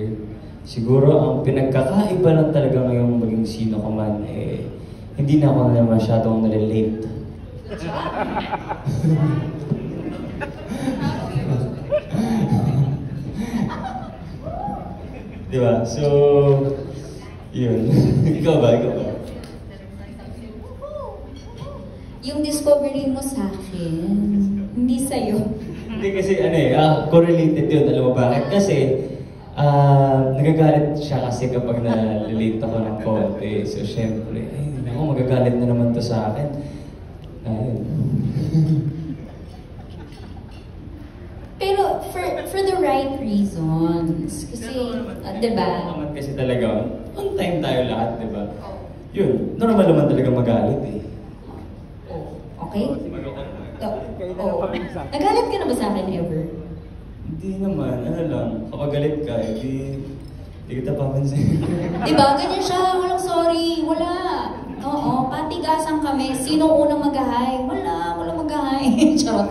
year. Siguro ang pinagkakaiba lang talaga ngayong maging sino ka man, eh, hindi na ako na masyadong nalilate. Diba? So, yun. Ikaw ba? Yung discovery mo sa akin, hindi sa'yo. Hindi kasi correlated yun. Alam mo bakit? Kasi, nagagalit siya kasi kapag na-relate ako ng konti. So, syempre, ay, naku, magagalit na naman to sa akin. Ayun. Pero for the right reasons. Kasi, di ba? Naman kasi talaga, on time tayo lahat, di ba? Yun, normal naman talaga magalit eh. Okay? Nagalit ka na ba sa akin ever? Hindi naman, ano lang, kapag galit ka, di kita papansin. Diba? Ganyan siya, walang sorry, wala. Oo, patigasan kami. Sino unang mag-hi? Wala, walang mag-hi. Charot.